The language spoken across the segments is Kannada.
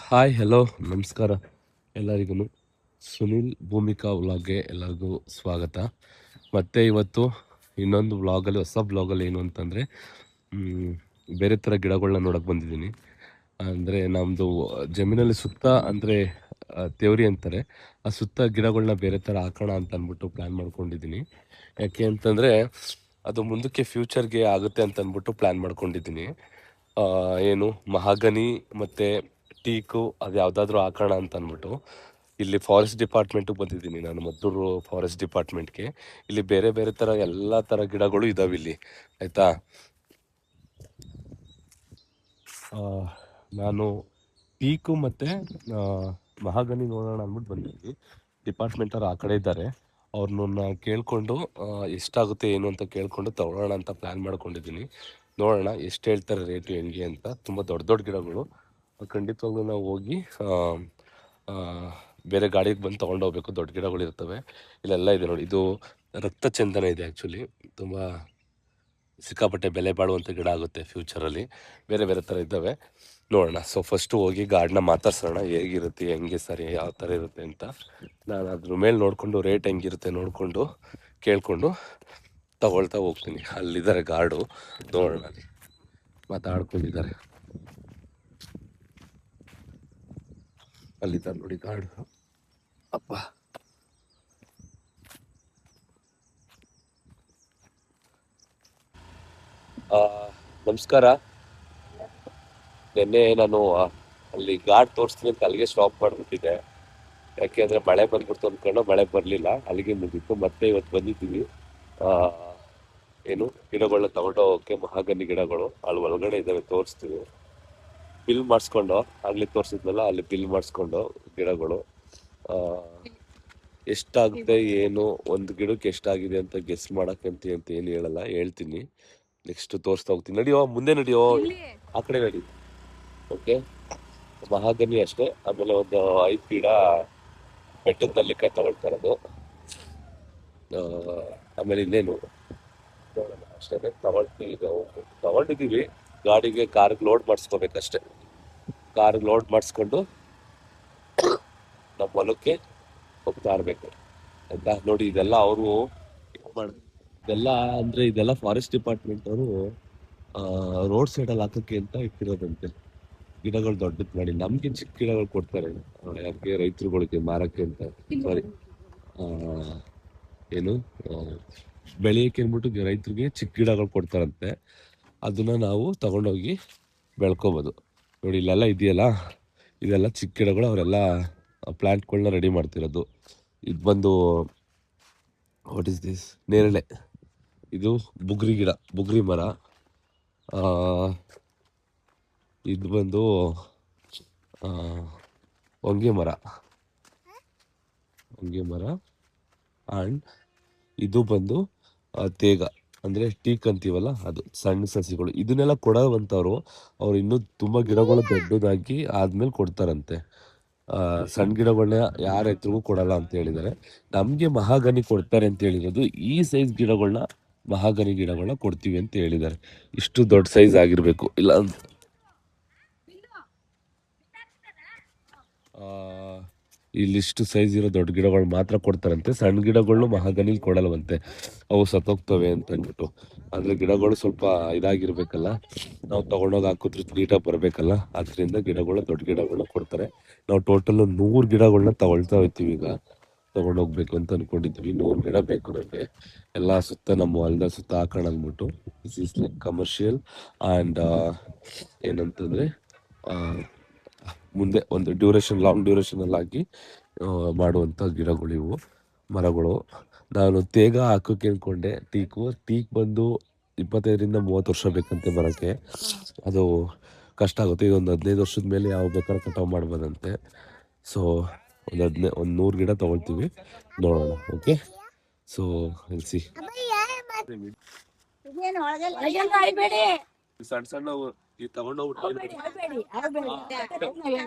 ಹಾಯ್ ಹಲೋ ನಮಸ್ಕಾರ ಎಲ್ಲರಿಗೂ. ಸುನಿಲ್ ಭೂಮಿಕಾ ವ್ಲಾಗ್ಗೆ ಎಲ್ಲರಿಗೂ ಸ್ವಾಗತ. ಮತ್ತು ಇವತ್ತು ಇನ್ನೊಂದು ವ್ಲಾಗಲ್ಲಿ ಹೊಸ ವ್ಲಾಗಲ್ಲಿ ಏನು ಅಂತಂದರೆ ಬೇರೆ ಥರ ಗಿಡಗಳನ್ನ ನೋಡೋಕೆ ಬಂದಿದ್ದೀನಿ. ಅಂದರೆ ನಮ್ಮದು ಜಮೀನಲ್ಲಿ ಸುತ್ತ ಅಂದರೆ ತೇವರಿ ಅಂತಾರೆ, ಆ ಸುತ್ತ ಗಿಡಗಳನ್ನ ಬೇರೆ ಥರ ಹಾಕೋಣ ಅಂತ ಅಂದ್ಬಿಟ್ಟು ಪ್ಲ್ಯಾನ್ ಮಾಡ್ಕೊಂಡಿದ್ದೀನಿ. ಯಾಕೆ ಅಂತಂದರೆ ಅದು ಮುಂದಕ್ಕೆ ಫ್ಯೂಚರ್ಗೆ ಆಗುತ್ತೆ ಅಂತ ಅಂದ್ಬಿಟ್ಟು ಪ್ಲ್ಯಾನ್ ಮಾಡ್ಕೊಂಡಿದ್ದೀನಿ. ಏನು ಮಹಾಗನಿ ಮತ್ತು ಟೀಕು ಅದು ಯಾವುದಾದ್ರೂ ಹಾಕೋಣ ಅಂತ ಅಂದ್ಬಿಟ್ಟು ಇಲ್ಲಿ ಫಾರೆಸ್ಟ್ ಡಿಪಾರ್ಟ್ಮೆಂಟಿಗೆ ಬಂದಿದ್ದೀನಿ ನಾನು, ಮದ್ದೂರು ಫಾರೆಸ್ಟ್ ಡಿಪಾರ್ಟ್ಮೆಂಟ್ಗೆ. ಇಲ್ಲಿ ಬೇರೆ ಬೇರೆ ಥರ ಎಲ್ಲ ಥರ ಗಿಡಗಳು ಇದ್ದಾವೆ ಇಲ್ಲಿ, ಆಯಿತಾ. ನಾನು ಟೀಕು ಮತ್ತು ಮಹಾಗನಿ ನೋಡೋಣ ಅಂದ್ಬಿಟ್ಟು ಬಂದಿದ್ದೀನಿ. ಡಿಪಾರ್ಟ್ಮೆಂಟವ್ರು ಆ ಕಡೆ ಇದ್ದಾರೆ, ಅವ್ರನ್ನ ಕೇಳಿಕೊಂಡು ಎಷ್ಟಾಗುತ್ತೆ ಏನು ಅಂತ ಕೇಳಿಕೊಂಡು ತಗೊಳ್ಳೋಣ ಅಂತ ಪ್ಲ್ಯಾನ್ ಮಾಡ್ಕೊಂಡಿದ್ದೀನಿ. ನೋಡೋಣ ಎಷ್ಟು ಹೇಳ್ತಾರೆ ರೇಟು ಹೆಂಗೆ ಅಂತ. ತುಂಬ ದೊಡ್ಡ ದೊಡ್ಡ ಗಿಡಗಳು, ಖಂಡಿತವಾಗ್ಲೂ ನಾವು ಹೋಗಿ ಬೇರೆ ಗಾಡಿಗೆ ಬಂದು ತೊಗೊಂಡೋಗ್ಬೇಕು. ದೊಡ್ಡ ಗಿಡಗಳು ಇರ್ತವೆ ಇಲ್ಲೆಲ್ಲ ಇದೆ ನೋಡಿ. ಇದು ರಕ್ತ ಚಂದನ ಇದೆ ಆ್ಯಕ್ಚುಲಿ, ತುಂಬ ಸಿಕ್ಕಾಪಟ್ಟೆ ಬೆಲೆ ಬಾಳುವಂಥ ಗಿಡ ಆಗುತ್ತೆ ಫ್ಯೂಚರಲ್ಲಿ. ಬೇರೆ ಬೇರೆ ಥರ ಇದ್ದಾವೆ, ನೋಡೋಣ. ಸೊ ಫಸ್ಟು ಹೋಗಿ ಗಾರ್ಡನ್ನ ಮಾತಾಡ್ಸೋಣ, ಹೇಗಿರುತ್ತೆ ಹೆಂಗೆ ಸರಿ ಯಾವ ಥರ ಇರುತ್ತೆ ಅಂತ. ನಾನು ಅದ್ರ ಮೇಲೆ ನೋಡಿಕೊಂಡು ರೇಟ್ ಹೆಂಗಿರುತ್ತೆ ನೋಡಿಕೊಂಡು ಕೇಳಿಕೊಂಡು ತಗೊಳ್ತಾ ಹೋಗ್ತೀನಿ. ಅಲ್ಲಿದ್ದಾರೆ ಗಾರ್ಡು, ನೋಡೋಣ. ಮಾತಾಡ್ಕೊಂಡಿದ್ದಾರೆ, ಅಲ್ಲಿದ್ದಾರೆ ನೋಡಿ ಗಾರ್ಡು. ಅಪ್ಪ ನಮಸ್ಕಾರ. ನಿನ್ನೆ ನಾನು ಅಲ್ಲಿ ಗಾರ್ಡ್ ತೋರಿಸ್ತೀನಿ ಅಂತ ಅಲ್ಲಿಗೆ ಸ್ಟಾಪ್ ಮಾಡಿಬಿಟ್ಟಿದ್ದೆ. ಯಾಕೆ ಅಂದರೆ ಮಳೆ ಬಂದ್ಬಿಡ್ತು ಅಂದ್ಕೊಂಡು ಮಳೆ ಬರಲಿಲ್ಲ, ಅಲ್ಲಿಗೆ ಮುಗೀತು. ಮತ್ತೆ ಇವತ್ತು ಬಂದಿದ್ದೀವಿ ಏನು ಗಿಡಗಳನ್ನ ತಗೊಂಡೋಗೋಕ್ಕೆ. ಮಹಾಗನಿ ಗಿಡಗಳು ಅಲ್ಲಿ ಒಳಗಡೆ ಇದ್ದಾವೆ, ತೋರಿಸ್ತೀವಿ. ಬಿಲ್ ಮಾಡಿಸ್ಕೊಂಡು, ಆಗಲಿ ತೋರಿಸಿದ್ನಲ್ಲ ಅಲ್ಲಿ ಬಿಲ್ ಮಾಡಿಸ್ಕೊಂಡು ಗಿಡಗಳು ಎಷ್ಟಾಗುತ್ತೆ ಏನು, ಒಂದು ಗಿಡಕ್ಕೆ ಎಷ್ಟಾಗಿದೆ ಅಂತ ಗೆಸ್ ಮಾಡೋಕ್ಕಂತ ಅಂತ ಏನು ಹೇಳಲ್ಲ, ಹೇಳ್ತೀನಿ. ನೆಕ್ಸ್ಟ್ ತೋರಿಸ್ತಾ ಹೋಗ್ತೀನಿ. ನಡಿಯೋ ಮುಂದೆ, ನಡಿಯೋ ಆ ಕಡೆ ನಡಿ. ಓಕೆ, ಮಹಾಗನಿ ಅಷ್ಟೇ. ಆಮೇಲೆ ಒಂದು 5 ಗಿಡ ಬೆಟ್ಟದ ನಲ್ಲಿಕಾಯಿ ತಗೊಳ್ತಾರದು. ಆಮೇಲೆ ಇನ್ನೇನು ಅಷ್ಟೇ ತಗೊಳ್ತೀವಿ. ತಗೊಂಡಿದ್ದೀವಿ, ಗಾಡಿಗೆ ಕಾರ್ಗೆ ಲೋಡ್ ಮಾಡಿಸ್ಕೋಬೇಕಷ್ಟೆ. ಕಾರ್ಗೆ ಲೋಡ್ ಮಾಡಿಸ್ಕೊಂಡು ನಮ್ಮ ಹೊಲಕ್ಕೆ ಹೋಗ್ತಾ ಇರಬೇಕು, ಆಯ್ತಾ. ನೋಡಿ ಇದೆಲ್ಲ ಅವರು ಇದೆಲ್ಲ ಅಂದರೆ ಇದೆಲ್ಲ ಫಾರೆಸ್ಟ್ ಡಿಪಾರ್ಟ್ಮೆಂಟ್ ಅವರು ರೋಡ್ ಸೈಡಲ್ಲಿ ಹಾಕೋಕ್ಕೆ ಅಂತ ಇಟ್ಟಿರೋದಂತೆ. ಗಿಡಗಳು ದೊಡ್ಡದು ಮಾಡಿ ನಮಗೆ ಚಿಕ್ಕ ಗಿಡಗಳು ಕೊಡ್ತಾರೆ, ಯಾಕೆ ರೈತರುಗಳಿಗೆ ಮಾರಕ್ಕೆ ಅಂತ. ಸಾರಿ, ಏನು ಬೆಳೆಯಕ್ಕೆ ಅಂದ್ಬಿಟ್ಟು ರೈತರಿಗೆ ಚಿಕ್ಕ ಗಿಡಗಳು ಕೊಡ್ತಾರಂತೆ. ಅದನ್ನ ನಾವು ತಗೊಂಡೋಗಿ ಬೆಳ್ಕೊಬೋದು. ನೋಡಿ ಇಲ್ಲೆಲ್ಲ ಇದೆಯಲ್ಲ, ಇದೆಲ್ಲ ಚಿಕ್ಕ ಗಿಡಗಳು, ಅವರೆಲ್ಲ ಪ್ಲ್ಯಾಂಟ್ಗಳನ್ನ ರೆಡಿ ಮಾಡ್ತಿರೋದು. ಇದು ಬಂದು ವಾಟ್ ಇಸ್ ದಿಸ್, ನೇರಳೆ. ಇದು ಬುಗ್ರಿ ಗಿಡ, ಬುಗ್ರಿ ಮರ. ಇದು ಬಂದು ಹೊಂಗೆ ಮರ, ಹೊಂಗೆ ಮರ. ಆ್ಯಂಡ್ ಇದು ಬಂದು ತೇಗ, ಅಂದರೆ ಟೀಕ್ ಅಂತೀವಲ್ಲ ಅದು, ಸಣ್ಣ ಸಸಿಗಳು. ಇದನ್ನೆಲ್ಲ ಕೊಡೋವಂಥವ್ರು ಅವ್ರು ಇನ್ನೂ ತುಂಬ ಗಿಡಗಳು ದೊಡ್ಡದಾಗಿ ಆದ್ಮೇಲೆ ಕೊಡ್ತಾರಂತೆ. ಸಣ್ಣ ಗಿಡಗಳನ್ನ ಯಾರ ರೈತರಿಗೂ ಕೊಡಲ್ಲ ಅಂತ ಹೇಳಿದ್ದಾರೆ. ನಮಗೆ ಮಹಾಗನಿ ಕೊಡ್ತಾರೆ ಅಂತ ಹೇಳಿರೋದು ಈ ಸೈಜ್ ಗಿಡಗಳನ್ನ, ಮಹಾಗನಿ ಗಿಡಗಳನ್ನ ಕೊಡ್ತೀವಿ ಅಂತ ಹೇಳಿದ್ದಾರೆ. ಇಷ್ಟು ದೊಡ್ಡ ಸೈಜ್ ಆಗಿರಬೇಕು, ಇಲ್ಲ ಇಲ್ಲಿಷ್ಟು ಸೈಜ್ ಇರೋ ದೊಡ್ಡ ಗಿಡಗಳು ಮಾತ್ರ ಕೊಡ್ತಾರಂತೆ. ಸಣ್ಣ ಗಿಡಗಳು ಮಹಾಗನಿಲಿ ಕೊಡಲ್ವಂತೆ, ಅವು ಸತ್ತೋಗ್ತವೆ ಅಂತ ಅಂದ್ಬಿಟ್ಟು. ಆದರೆ ಗಿಡಗಳು ಸ್ವಲ್ಪ ಇದಾಗಿರ್ಬೇಕಲ್ಲ, ನಾವು ತೊಗೊಂಡೋಗಿ ಹಾಕಿದ್ರೆ ನೀಟಾಗಿ ಬರಬೇಕಲ್ಲ, ಅದರಿಂದ ಗಿಡಗಳು ದೊಡ್ಡ ಗಿಡಗಳನ್ನ ಕೊಡ್ತಾರೆ. ನಾವು ಟೋಟಲ್ 100 ಗಿಡಗಳನ್ನ ತಗೊಳ್ತಾ ಹೋಗ್ತೀವಿ. ಈಗ ತೊಗೊಂಡೋಗ್ಬೇಕು ಅಂತ ಅಂದ್ಕೊಂಡಿದ್ದೀವಿ. 100 ಗಿಡ ಬೇಕು ನಮಗೆ, ಎಲ್ಲ ಸುತ್ತ ನಮ್ಮ ಹೊಲದ ಸುತ್ತ ಹಾಕೋಣ ಅಂದ್ಬಿಟ್ಟು. This is like commercial and ಏನಂತಂದರೆ ಮುಂದೆ ಒಂದು ಡ್ಯೂರೇಷನ್, ಲಾಂಗ್ ಡ್ಯೂರೇಷನಲ್ಲಿ ಆಗಿ ಮಾಡುವಂಥ ಗಿಡಗಳು ಇವು, ಮರಗಳು. ನಾನು ತೇಗ ಹಾಕೋಕ್ಕೆ ಅಂದ್ಕೊಂಡೆ. ಟೀಕ್ ಬಂದು 25-30 ವರ್ಷ ಬೇಕಂತೆ ಬರೋಕ್ಕೆ, ಅದು ಕಷ್ಟ ಆಗುತ್ತೆ. ಇದೊಂದು 15 ವರ್ಷದ ಮೇಲೆ ಯಾವ ಬೇಕಾದ್ರೂ ಕಟಾವು ಮಾಡ್ಬೋದಂತೆ. ಸೊ ಒಂದು 100 ಗಿಡ ತೊಗೊಳ್ತೀವಿ, ನೋಡೋಣ. ಓಕೆ, ಸೊ ಎಲ್ಸಿ ಸಣ್ಣ ಸಣ್ಣ ಈ ತಗೊಂಡೋಗ್ಬಿಟ್ಟು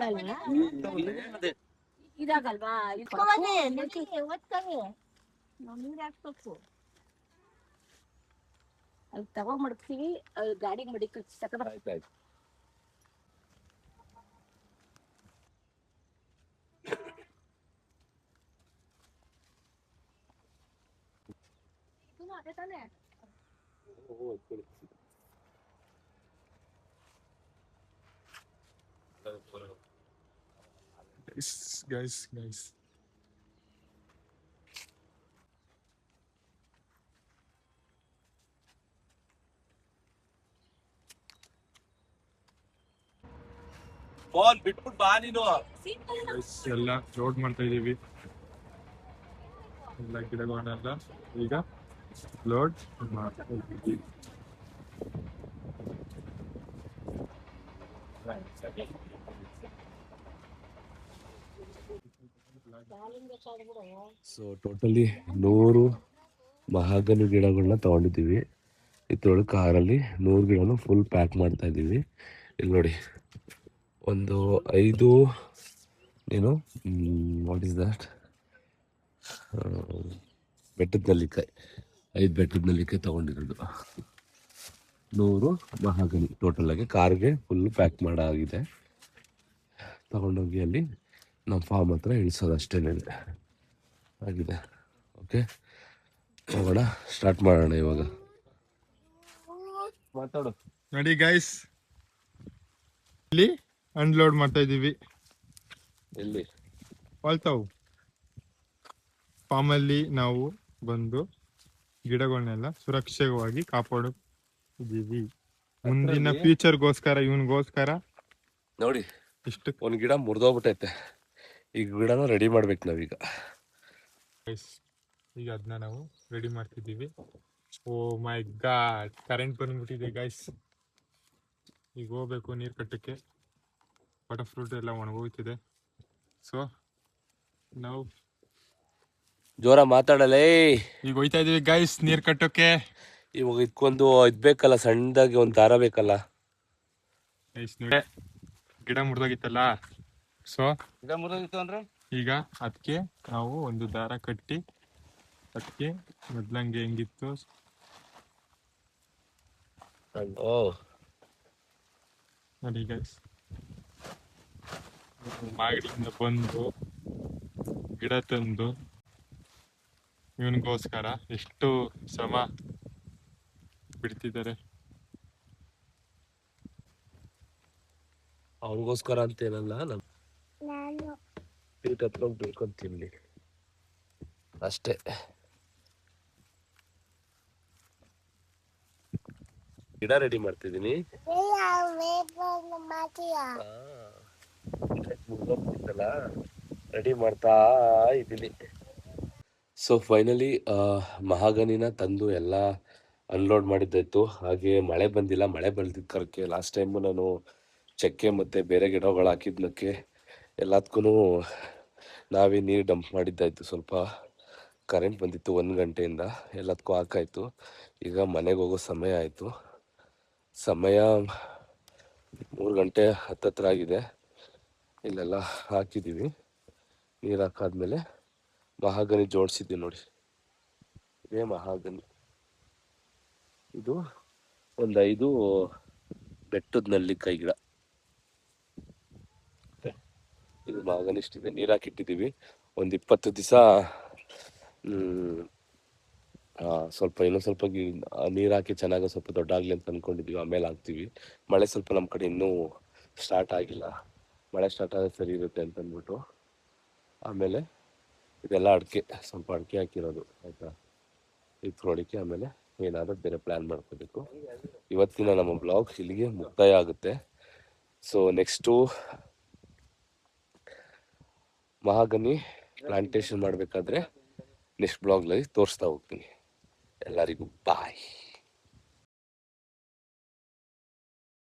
ಇದಾಗಲ್ವಾ, ಅಲ್ಲಿ ತಗೊಂಡ್ ಮಡಗ್ತೀವಿ, ಗಾಡಿಗೆ ಮಡಿಕ. ಆಯ್ತಾಯ್ತು. Guys. ಬಿಟ್ಬಿಟ್ಟು ಬಾ ನೀನು. Guys, ಎಲ್ಲ ಲೋಡ್ ಮಾಡ್ತಾ ಇದೀವಿ. ಎಲ್ಲ ಗಿಡಗಳನ್ನೆಲ್ಲ ಈಗ ಲೋಡ್ ಮಾಡ್ತಾ ಇದೀವಿ. ಸೊ ಟೋಟಲಿ 100 ಮಹಾಗನಿ ಗಿಡಗಳನ್ನ ತಗೊಂಡಿದ್ದೀವಿ. ಇದ್ರೊಳಗೆ ಕಾರಲ್ಲಿ 100 ಗಿಡನೂ ಫುಲ್ ಪ್ಯಾಕ್ ಮಾಡ್ತಾ ಇದ್ದೀವಿ. ಇಲ್ಲಿ ನೋಡಿ, ಒಂದು 5 ಏನು ವಾಟ್ ಈಸ್ ದಟ್, ಬೆಟ್ಟದ ನೆಲ್ಲಿಕಾಯಿ, 5 ಬೆಟ್ಟದ ನೆಲ್ಲಿಕಾಯಿ ತೊಗೊಂಡಿರೋದು. 100 ಮಹಾಗನಿ ಟೋಟಲಾಗಿ ಕಾರ್ಗೆ ಫುಲ್ ಪ್ಯಾಕ್ ಮಾಡಾಗಿದೆ. ತಗೊಂಡೋಗಿ ಅಲ್ಲಿ ನಮ್ಮ ಫಾರ್ಮ್ ಹತ್ರ ಇಳಿಸೋದು ಅಷ್ಟೇನಿದೆ ಆಗಿದೆ. ಓಕೆ, ಹೋಗೋಣ, ಸ್ಟಾರ್ಟ್ ಮಾಡೋಣ ಇವಾಗ. ಮಾತಾಡು. ನೋಡಿ ಗೈಸ್, ಇಲ್ಲಿ ಅನ್ಲೋಡ್ ಮಾಡ್ತಾ ಇದೀವಿ. ಎಲ್ಲಿ ವಾಲ್ತಾವು ಫಾರ್ಮಲ್ಲಿ ನಾವು ಬಂದು ಗಿಡಗಳನ್ನೆಲ್ಲ ಸುರಕ್ಷಿತವಾಗಿ ಕಾಪಾಡಿದ್ದೀವಿ. ಮುಂದಿನ ಫ್ಯೂಚರ್ಗೋಸ್ಕರ, ಇವನಿಗೋಸ್ಕರ ನೋಡಿ, ಇಷ್ಟು. ಒಂದು ಗಿಡ ಮುರಿದೋಗ್ಬಿಟ್ಟೈತೆ. ಈ ಗಿಡನ ರೆಡಿ ಮಾಡ್ಬೇಕು ನಾವೀಗ. ಈಗ ಅದನ್ನ ನಾವು ರೆಡಿ ಮಾಡ್ತಿದ್ದೀವಿ. ಓ ಮೈ ಗಾಡ್, ಕರೆಂಟ್ ಬಂದ್ಬಿಟ್ಟಿದೆ ಗೈಸ್. ಈಗ ಹೋಗ್ಬೇಕು ನೀರು ಕಟ್ಟಕ್ಕೆ. ಬಟರ್ ಫ್ರೂಟ್ ಎಲ್ಲ ಒಣಗೋಗ್ತಿದೆ. ಸೊ ನಾವು ಜೋರ ಮಾತಾಡಲೇ. ಈಗ ಹೋಯ್ತಾ ಇದೀವಿ ಗೈಸ್ ನೀರು ಕಟ್ಟೋಕೆ. ಇವಾಗ ಇದಕ್ಕೊಂದು ಇದು ಬೇಕಲ್ಲ, ಸಣ್ಣದಾಗಿ ಒಂದು ದಾರ ಬೇಕಲ್ಲ. ಗಿಡ ಮುರಿದೋಗಿತ್ತಲ್ಲ, ಸೊ ಗಿಡ ಮುರಿದೋಗಿತ್ತು ಅಂದ್ರೆ ಈಗ ಅದಕ್ಕೆ ನಾವು ಒಂದು ದಾರ ಕಟ್ಟಿ, ಅದಕ್ಕೆ ಮೊದ್ಲಂಗೆ ಹೆಂಗಿತ್ತು ನೋಡಿ ಗೈಸ್, ಮಾಗಡಿಯಿಂದ ಬಂದು ಗಿಡ ತಂದು ಇವನಿಗೋಸ್ಕರ ಎಷ್ಟು ಶ್ರಮ ಬಿಡ್ತಿದ್ದಾರೆ. ಅವನಿಗೋಸ್ಕರ ಅಂತ ಏನಲ್ಲ, ನಮ್ಮ ಪೀಟ್ ಹತ್ರ ತಿನ್ಲಿ ಅಷ್ಟೇ. ಗಿಡ ರೆಡಿ ಮಾಡ್ತಿದ್ದೀನಿ. ರೆಡಿ ಮಾಡ್ತಾ ಇದ್ದೀನಿ. ಸೊ ಫೈನಲಿ ಮಹಾಗನಿನ ತಂದು ಎಲ್ಲ ಅನ್ಲೋಡ್ ಮಾಡಿದ್ದಾಯ್ತು. ಹಾಗೆ ಮಳೆ ಬಂದಿಲ್ಲ. ಮಳೆ ಬಂದಿದ್ದಕ್ಕೆ ಲಾಸ್ಟ್ ಟೈಮು ನಾನು ಚಕ್ಕೆ ಮತ್ತು ಬೇರೆ ಗಿಡಗಳು ಹಾಕಿದ್ನಕ್ಕೆ ಎಲ್ಲದಕ್ಕೂ ನಾವೇ ನೀರು ಡಂಪ್ ಮಾಡಿದ್ದಾಯಿತು. ಸ್ವಲ್ಪ ಕರೆಂಟ್ ಬಂದಿತ್ತು 1 ಗಂಟೆಯಿಂದ, ಎಲ್ಲದಕ್ಕೂ ಹಾಕಾಯಿತು. ಈಗ ಮನೆಗೆ ಹೋಗೋ ಸಮಯ ಆಯಿತು. ಸಮಯ 3 ಗಂಟೆ ಹತ್ತತ್ರ ಆಗಿದೆ. ಇಲ್ಲೆಲ್ಲ ಹಾಕಿದ್ದೀವಿ. ನೀರು ಹಾಕಾದ್ಮೇಲೆ ಮಹಾಗನಿ ಜೋಡಿಸಿದ್ದೀವಿ ನೋಡಿ. ಇದೇ ಮಹಾಗನಿ. ಇದು ಒಂದು 5 ಬೆಟ್ಟದ ನೆಲ್ಲಿಕಾಯಿ ಗಿಡ. ಇದು ಮಹಾಗನಿ ಇಷ್ಟಿದೆ. ನೀರು ಹಾಕಿಟ್ಟಿದ್ದೀವಿ. ಒಂದು 20 ದಿವಸ ಸ್ವಲ್ಪ ಇನ್ನೂ ಸ್ವಲ್ಪ ನೀರು ಹಾಕಿ ಚೆನ್ನಾಗಿ ಸ್ವಲ್ಪ ದೊಡ್ಡಾಗಲಿ ಅಂತ ಅಂದ್ಕೊಂಡಿದ್ದೀವಿ. ಆಮೇಲೆ ಹಾಕ್ತೀವಿ. ಮಳೆ ಸ್ವಲ್ಪ ನಮ್ಮ ಕಡೆ ಇನ್ನೂ ಸ್ಟಾರ್ಟ್ ಆಗಿಲ್ಲ. ಮಳೆ ಸ್ಟಾರ್ಟ್ ಆದರೆ ಸರಿ ಇರುತ್ತೆ ಅಂತ ಅಂದ್ಬಿಟ್ಟು ಆಮೇಲೆ ಇದೆಲ್ಲ ಅಡಿಕೆ, ಸ್ವಲ್ಪ ಅಡಿಕೆ ಹಾಕಿರೋದು ಆಯಿತಾ, ಇಟ್ಕೊಳ್ಳೋಕ್ಕೆ. ಆಮೇಲೆ ಏನಾದರೂ ಬೇರೆ ಪ್ಲ್ಯಾನ್ ಮಾಡ್ಕೋಬೇಕು. ಇವತ್ತಿನ ನಮ್ಮ ಬ್ಲಾಗ್ ಇಲ್ಲಿಗೆ ಮುಕ್ತಾಯ ಆಗುತ್ತೆ. ಸೊ ನೆಕ್ಸ್ಟು ಮಹಾಗನಿ ಪ್ಲಾಂಟೇಶನ್ ಮಾಡಬೇಕಾದ್ರೆ ನೆಕ್ಸ್ಟ್ ಬ್ಲಾಗ್ನಲ್ಲಿ ತೋರಿಸ್ತಾ ಹೋಗ್ತೀನಿ. ಎಲ್ಲರಿಗೂ ಬಾಯ್.